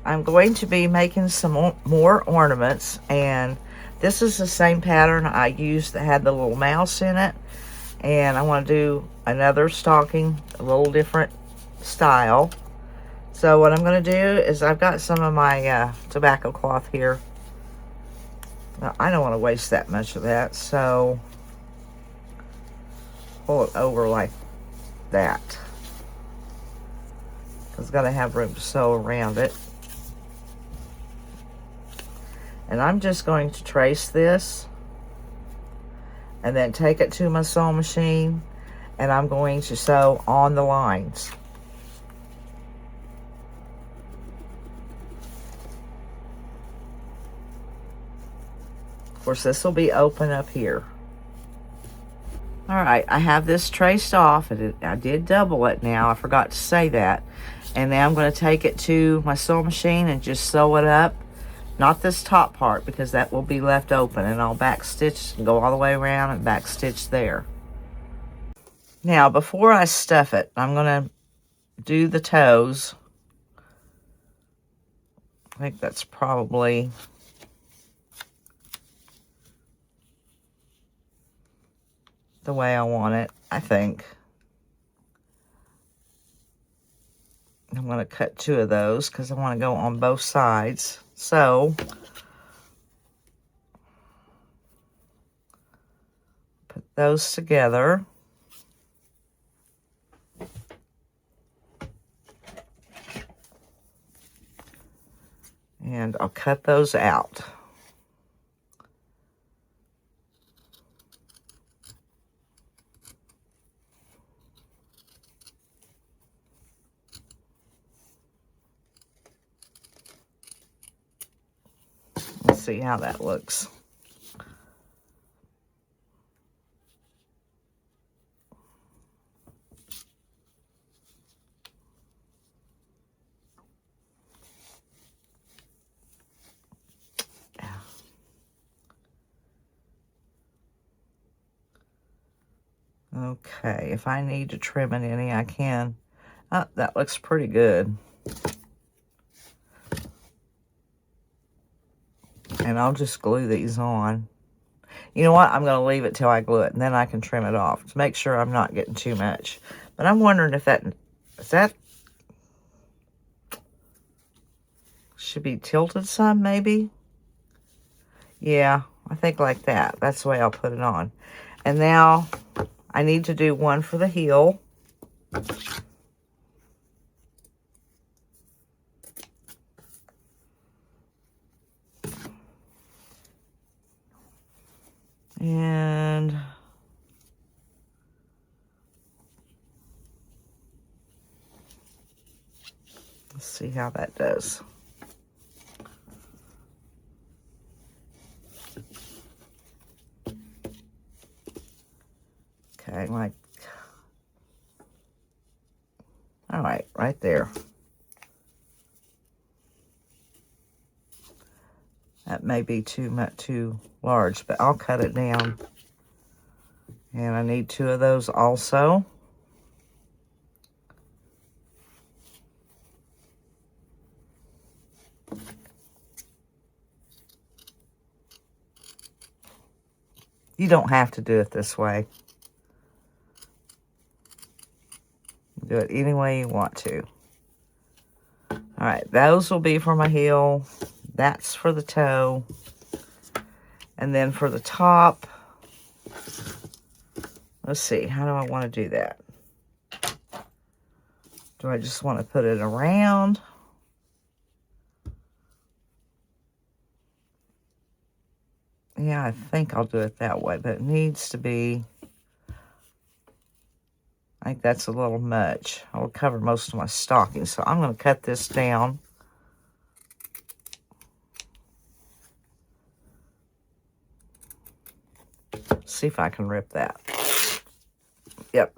I'm going to be making some more ornaments, and this is the same pattern I used that had the little mouse in it, and I want to do another stocking, a little different style. So what I'm going to do is I've got some of my tobacco cloth here. Now, I don't want to waste that much of that, so pull it over like that. It's got to have room to sew around it. And I'm just going to trace this and then take it to my sewing machine, and I'm going to sew on the lines. Of course, this will be open up here. All right, I have this traced off. I did double it now. I forgot to say that. And now I'm going to take it to my sewing machine and just sew it up. Not this top part, because that will be left open, and I'll back stitch and go all the way around and back stitch there. Now, before I stuff it, I'm going to do the toes. I think that's probably the way I want it, I think. I'm going to cut 2 of those because I want to go on both sides. So, put those together. And I'll cut those out. Let's see how that looks. Okay, if I need to trim it any, I can. Oh, that looks pretty good. And I'll just glue these on. You know what? I'm going to leave it till I glue it, and then I can trim it off to make sure I'm not getting too much. But I'm wondering if that should be tilted some, maybe? Yeah, I think like that. That's the way I'll put it on. And now I need to do one for the heel. And let's see how that does. Okay, like, all right there. That may be too large, but I'll cut it down. And I need 2 of those also. You don't have to do it this way. Do it any way you want to. All right, those will be for my heel. That's for the toe. And then for the top, let's see, how do I want to do that? Do I just want to put it around? Yeah, I think I'll do it that way, but it needs to be, I think that's a little much. I will cover most of my stockings, so I'm going to cut this down. See if I can rip that. Yep.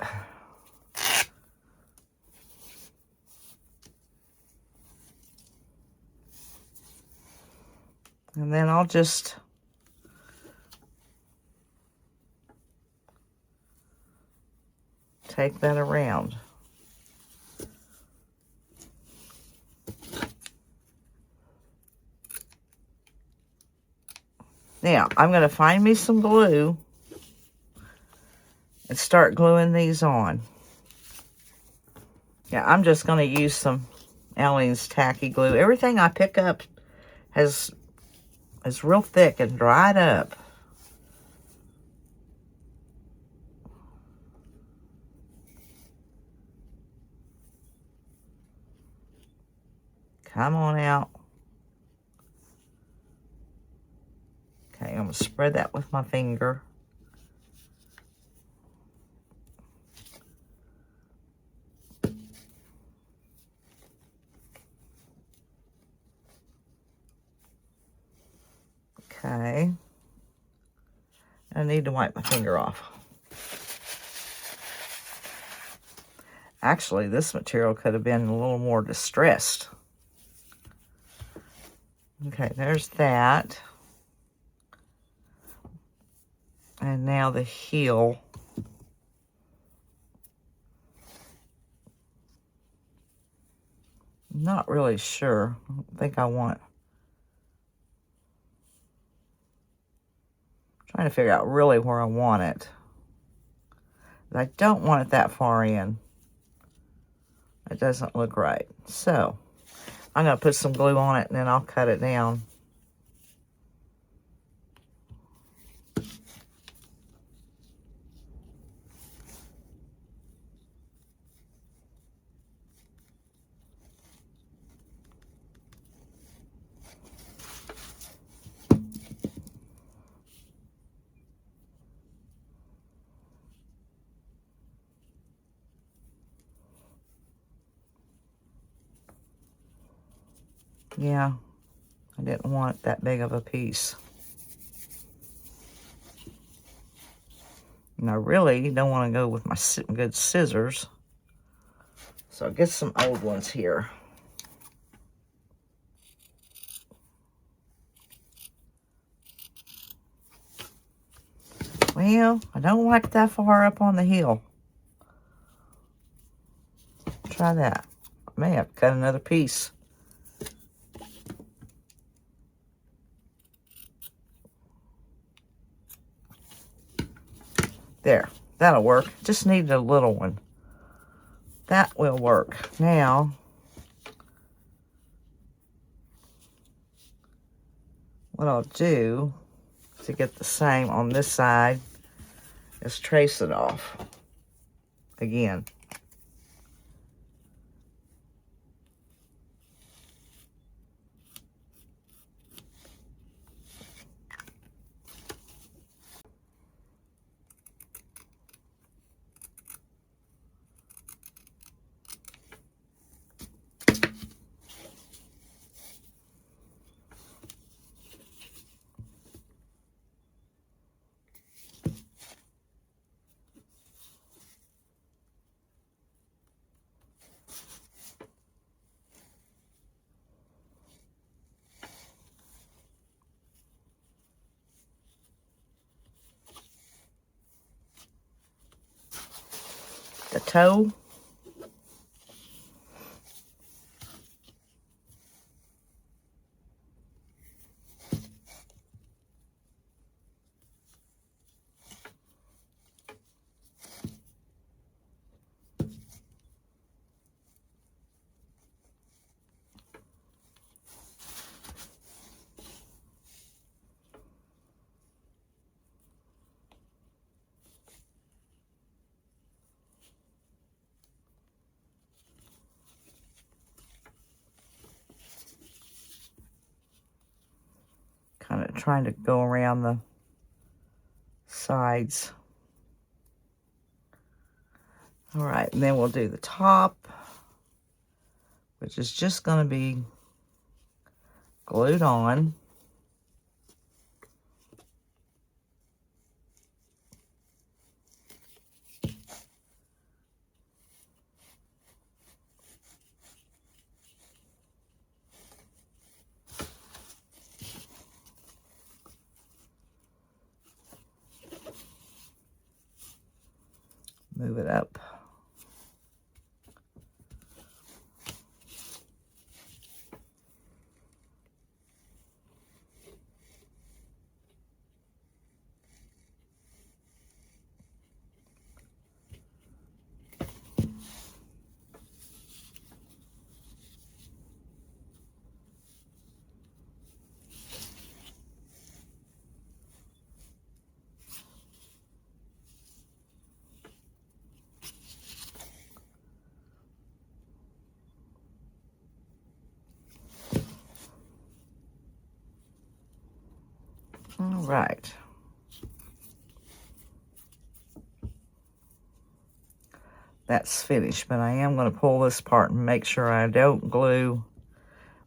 And then I'll just take that around. Now, I'm going to find me some glue and start gluing these on. Yeah, I'm just going to use some Aleene's tacky glue. Everything I pick up is real thick and dried up. Come on out. Okay, I'm going to spread that with my finger. Okay. I need to wipe my finger off. Actually, this material could have been a little more distressed. Okay, there's that. And now the heel. Not really sure. I don't think I want. Trying to figure out really where I want it. But I don't want it that far in. It doesn't look right. So, I'm going to put some glue on it and then I'll cut it down. Yeah, I didn't want that big of a piece. And I really don't want to go with my good scissors. So I'll get some old ones here. Well, I don't like it that far up on the heel. Try that. I may have to cut another piece. There, that'll work. Just need a little one. That will work. Now, what I'll do to get the same on this side is trace it off again. The toe. Kind of trying to go around the sides. All right, and then we'll do the top, which is just going to be glued on. Move it up. right. That's finished, but I am going to pull this apart and make sure I don't glue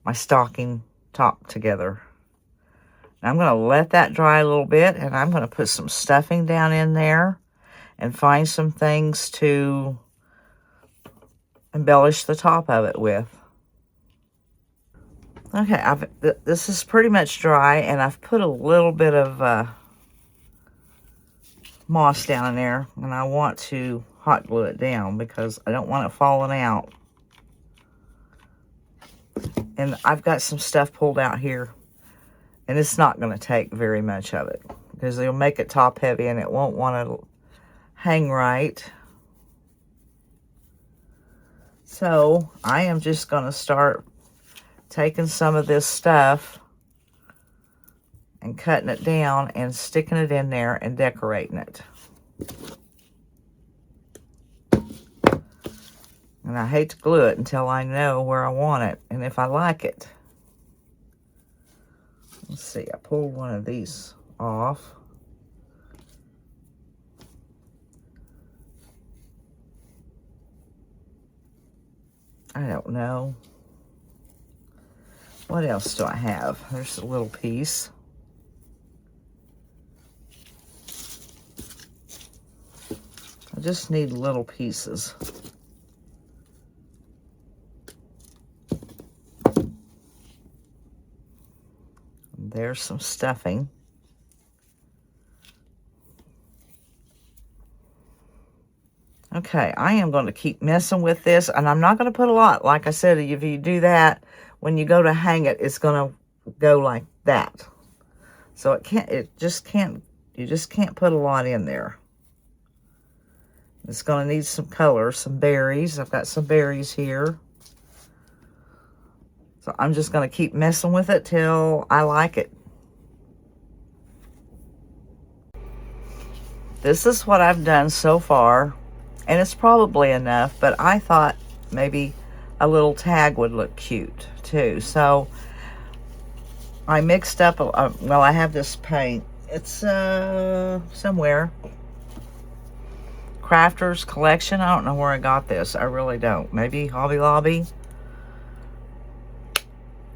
my stocking top together. Now I'm going to let that dry a little bit, and I'm going to put some stuffing down in there and find some things to embellish the top of it with. Okay, this is pretty much dry, and I've put a little bit of moss down in there, and I want to hot glue it down because I don't want it falling out. And I've got some stuff pulled out here, and it's not going to take very much of it because it'll make it top heavy and it won't want to hang right. So I am just going to start taking some of this stuff and cutting it down and sticking it in there and decorating it. And I hate to glue it until I know where I want it and if I like it. Let's see, I pulled one of these off. I don't know. What else do I have? There's a little piece. I just need little pieces. There's some stuffing. Okay, I am going to keep messing with this, and I'm not going to put a lot. Like I said, if you do that, when you go to hang it, it's going to go like that. So you just can't put a lot in there. It's going to need some color, some berries. I've got some berries here. So I'm just going to keep messing with it till I like it. This is what I've done so far. And it's probably enough, but I thought maybe a little tag would look cute too. So I mixed up, well, I have this paint. It's somewhere. Crafters Collection. I don't know where I got this. I really don't. Maybe Hobby Lobby.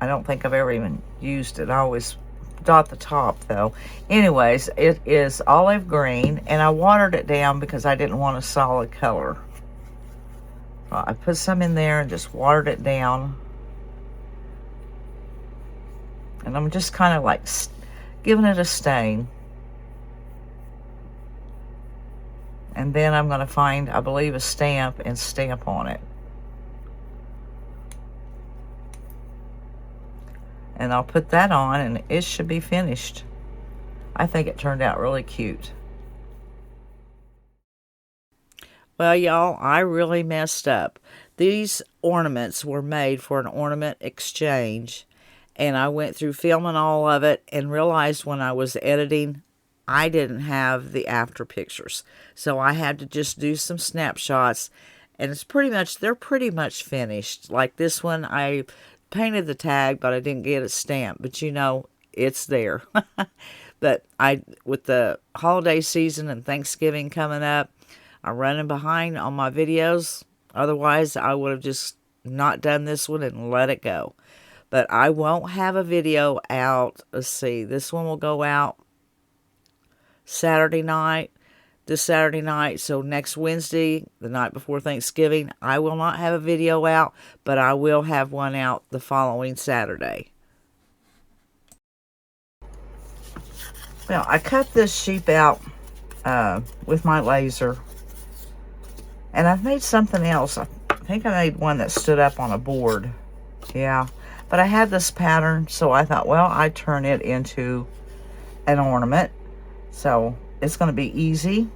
I don't think I've ever even used it. I always dot the top though. Anyways, it is olive green, and I watered it down because I didn't want a solid color. So I put some in there and just watered it down. And I'm just kind of like giving it a stain. And then I'm going to find, I believe, a stamp and stamp on it. And I'll put that on, and it should be finished. I think it turned out really cute. Well, y'all, I really messed up. These ornaments were made for an ornament exchange, and I went through filming all of it and realized when I was editing, I didn't have the after pictures. So I had to just do some snapshots, and they're pretty much finished. Like this one, I painted the tag, but I didn't get it stamped. But you know, it's there. But with the holiday season and Thanksgiving coming up, I'm running behind on my videos. Otherwise, I would have just not done this one and let it go. But I won't have a video out. Let's see. This one will go out Saturday night. This Saturday night. So next Wednesday, the night before Thanksgiving, I will not have a video out, but I will have one out the following Saturday. Well, I cut this sheep out with my laser. And I've made something else. I think I made one that stood up on a board. Yeah. But I had this pattern, so I thought, well, I'd turn it into an ornament. So it's going to be easy.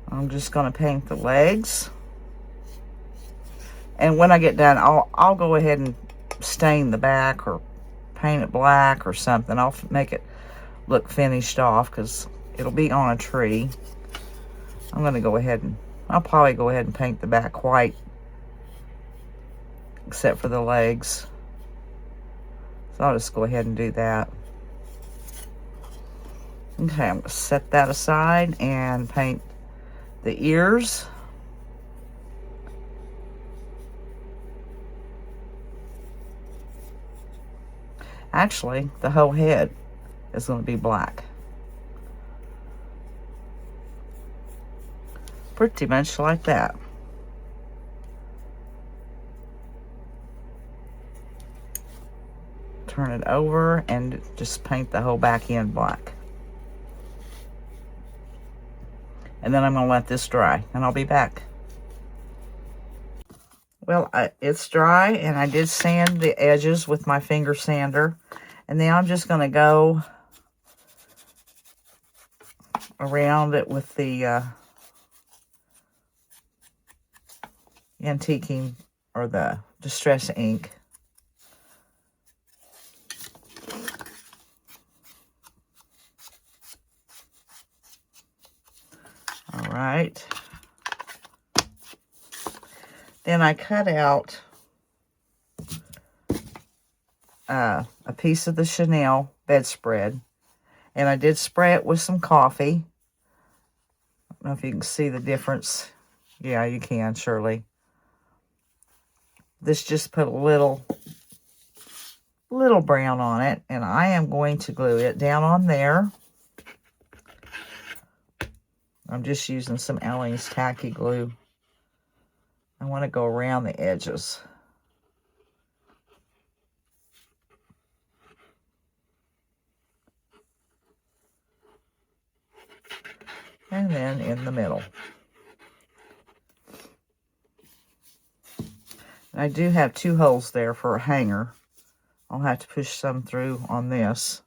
I'm just going to paint the legs. And when I get done, I'll go ahead and stain the back or paint it black or something. I'll make it look finished off because it'll be on a tree. I'm going to go ahead and I'll probably go ahead and paint the back white, except for the legs. So So I'll just go ahead and do that. Okay, I'm going to set that aside and paint the ears. Actually, the whole head is going to be black. Pretty much like that. Turn it over and just paint the whole back end black. And then I'm going to let this dry, and I'll be back. Well, it's dry, and I did sand the edges with my finger sander. And now I'm just going to go around it with the antiquing or the distress ink. All right. Then I cut out a piece of the Chanel bedspread, and I did spray it with some coffee. I don't know if you can see the difference. Yeah, you can, surely. This just put a little brown on it, and I am going to glue it down on there. I'm just using some Aleene's tacky glue. I want to go around the edges. And then in the middle. And I do have 2 holes there for a hanger. I'll have to push some through on this.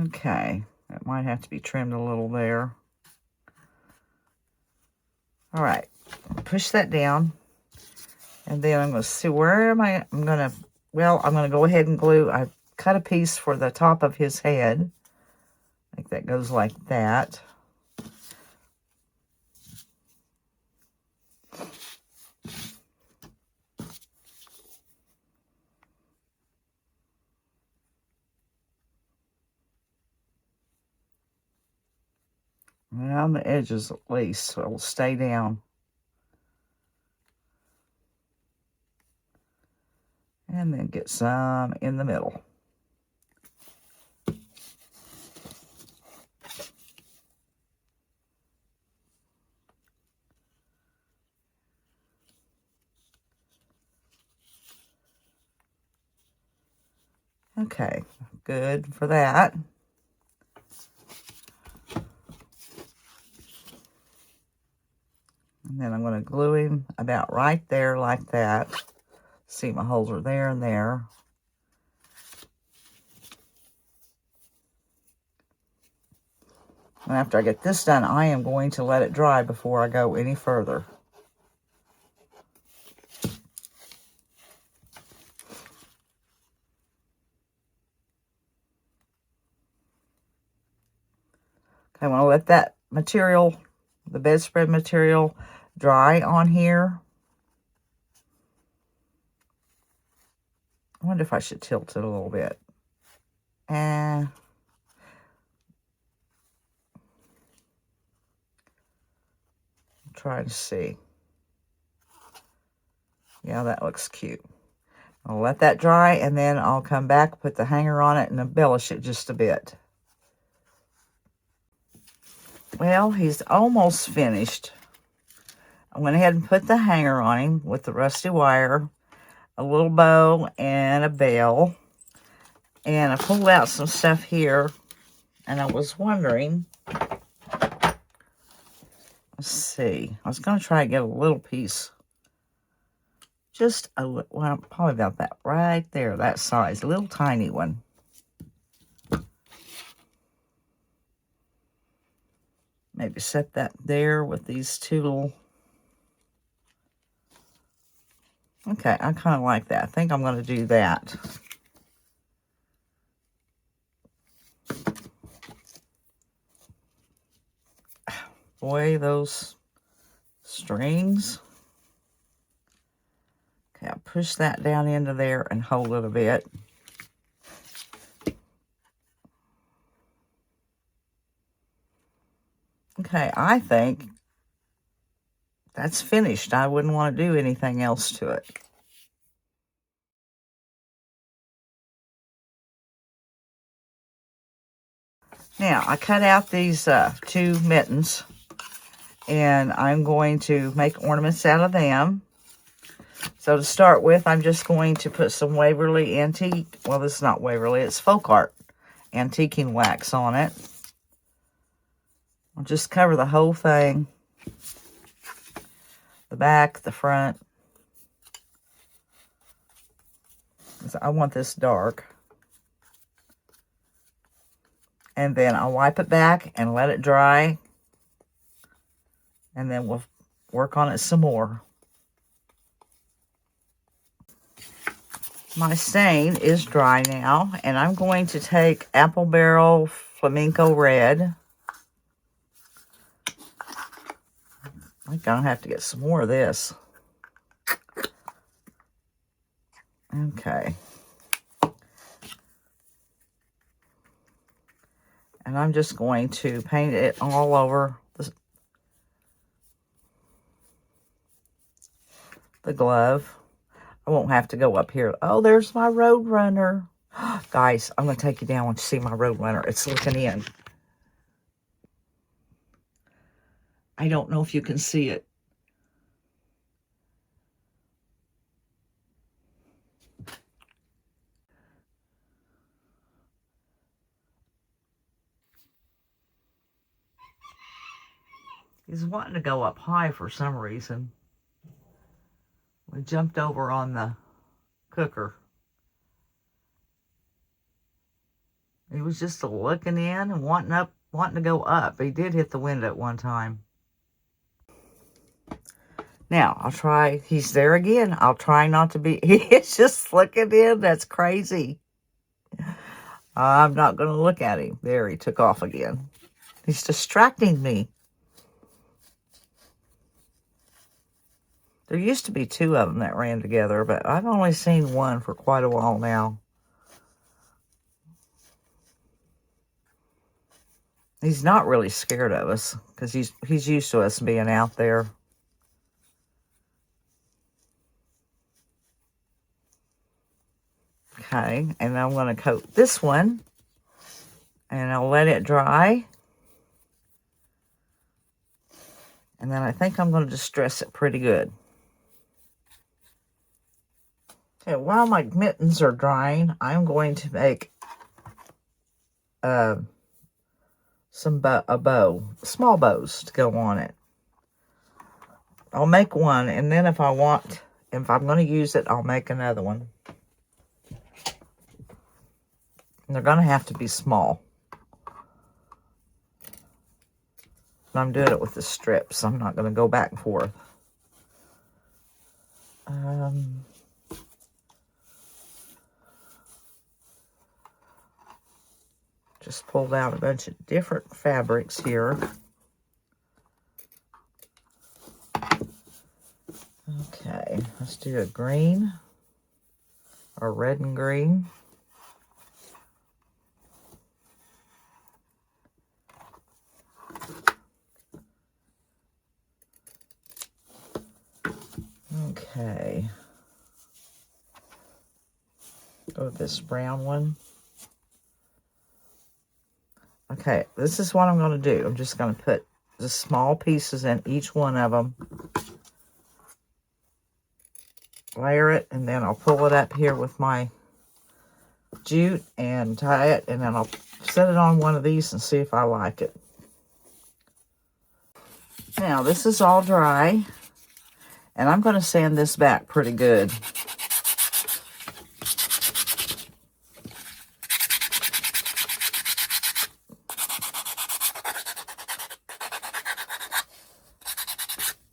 Okay, that might have to be trimmed a little there. All right, push that down. And then I'm going to see, where am I? I'm going to go ahead and glue. I cut a piece for the top of his head. I think that goes like that. Around the edges at least, so it'll stay down. And then get some in the middle. Okay, good for that. And then I'm going to glue him about right there like that. See, my holes are there and there. And after I get this done, I am going to let it dry before I go any further. Okay, I want to let that material, the bedspread material, dry on here. I wonder if I should tilt it a little bit. And try to see. Yeah, that looks cute. I'll let that dry, and then I'll come back, put the hanger on it, and embellish it just a bit. Well, he's almost finished. I went ahead and put the hanger on him with the rusty wire, a little bow, and a bell. And I pulled out some stuff here, and I was wondering, let's see, I was going to try to get a little piece, just a little, well, probably about that right there, that size, a little tiny one. Maybe set that there with these 2 little, okay, I kind of like that. I think I'm going to do that. away those strings. Okay, I'll push that down into there and hold it a bit. Okay, I think that's finished. I wouldn't want to do anything else to it. Now, I cut out these 2 mittens, and I'm going to make ornaments out of them. So to start with, I'm just going to put some Waverly Antique, well, this is not Waverly, it's Folk Art antiquing wax on it. I'll just cover the whole thing, the back, the front. I want this dark. And then I'll wipe it back and let it dry. And then we'll work on it some more. My stain is dry now. And I'm going to take Apple Barrel Flamenco Red. I'm going to have to get some more of this. Okay. And I'm just going to paint it all over the glove. I won't have to go up here. Oh, there's my Roadrunner. Guys, I'm going to take you down to see my Roadrunner. It's looking in. I don't know if you can see it. He's wanting to go up high for some reason. We jumped over on the cooker. He was just looking in and wanting to go up. He did hit the window at one time. Now, I'll try. He's there again. I'll try not to be. He's just looking in. That's crazy. I'm not going to look at him. There, he took off again. He's distracting me. There used to be 2 of them that ran together, but I've only seen one for quite a while now. He's not really scared of us because he's used to us being out there. Okay, and I'm going to coat this one, and I'll let it dry. And then I think I'm going to distress it pretty good. Okay, while my mittens are drying, I'm going to make a bow, small bows to go on it. I'll make one, and then if I'm going to use it, I'll make another one. And they're going to have to be small. And I'm doing it with the strips. I'm not going to go back and forth. Just pulled out a bunch of different fabrics here. Okay, let's do a green, or red and green. Okay. Go with this brown one. Okay, this is what I'm going to do. I'm just going to put the small pieces in each one of them. Layer it, and then I'll pull it up here with my jute and tie it, and then I'll set it on one of these and see if I like it. Now, this is all dry, and I'm going to sand this back pretty good.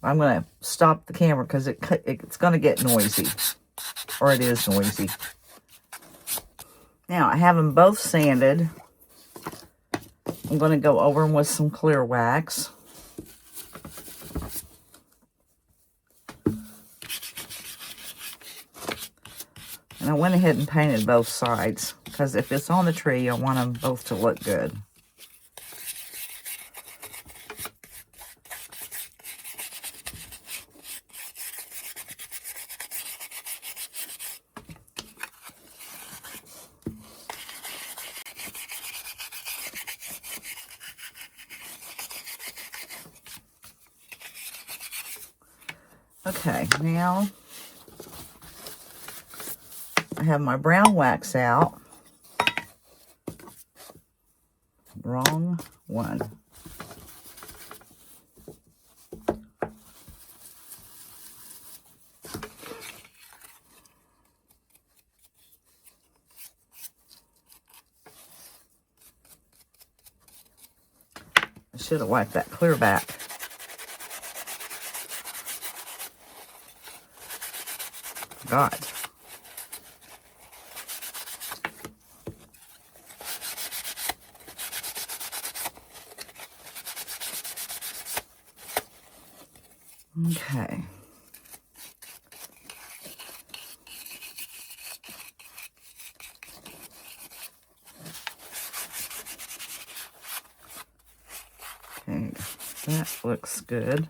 I'm going to stop the camera because it's going to get noisy, or it is noisy. Now, I have them both sanded. I'm going to go over them with some clear wax. I went ahead and painted both sides because if it's on the tree, I want them both to look good. Okay, now I have my brown wax out. Wrong one. I should have wiped that clear back. God. Okay. Okay, that looks good.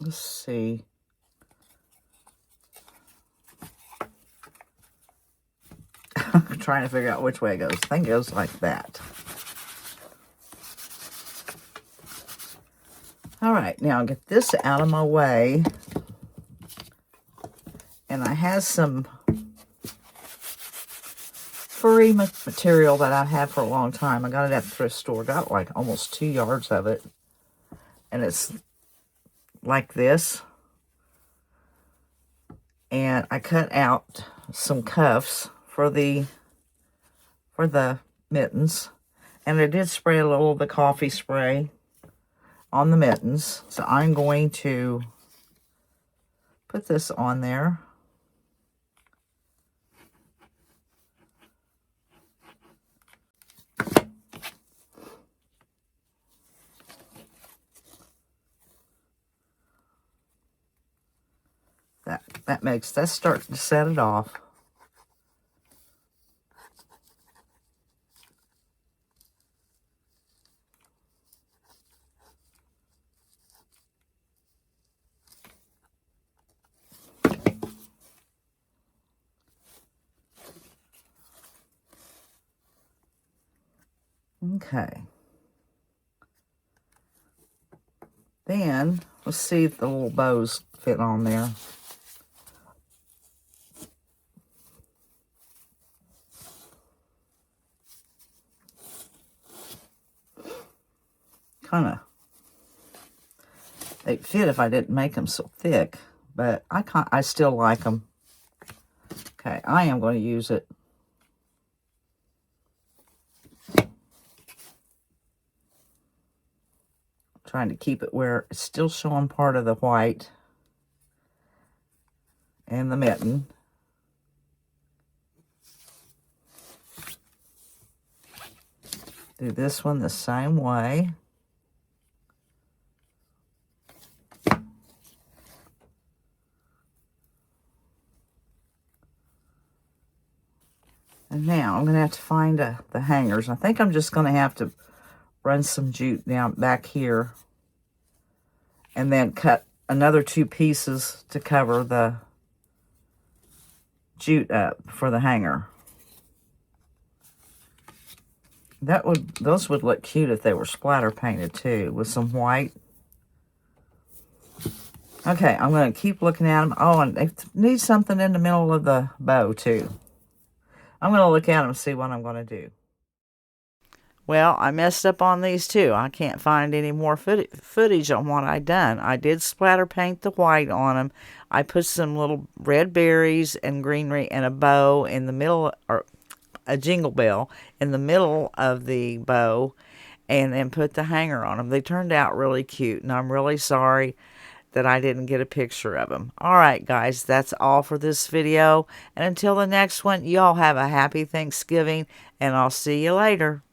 Let's see. I'm trying to figure out which way it goes. I think it goes like that. All right, now I'll get this out of my way. And I have some furry material that I've had for a long time. I got it at the thrift store. Got like almost 2 yards of it. And it's like this. And I cut out some cuffs for the mittens. And I did spray a little of the coffee spray on the mittens. So I'm going to put this on there. That's starting to set it off. Okay. Then let's see if the little bows fit on there. They'd fit if I didn't make them so thick, but I still like them. Okay, I am going to use it. Trying to keep it where it's still showing part of the white and the mitten. Do this one the same way. And now I'm going to have to find the hangers. I think I'm just going to have to run some jute down back here and then cut another 2 pieces to cover the jute up for the hanger. Those would look cute if they were splatter painted too, with some white. Okay, I'm going to keep looking at them. Oh, and they need something in the middle of the bow too. I'm going to look at them and see what I'm going to do. Well, I messed up on these too. I can't find any more footage on what I done. I did splatter paint the white on them. I put some little red berries and greenery and a bow in the middle, or a jingle bell in the middle of the bow and then put the hanger on them. They turned out really cute, and I'm really sorry that I didn't get a picture of them. All right, guys, that's all for this video. And until the next one, y'all have a happy Thanksgiving, and I'll see you later.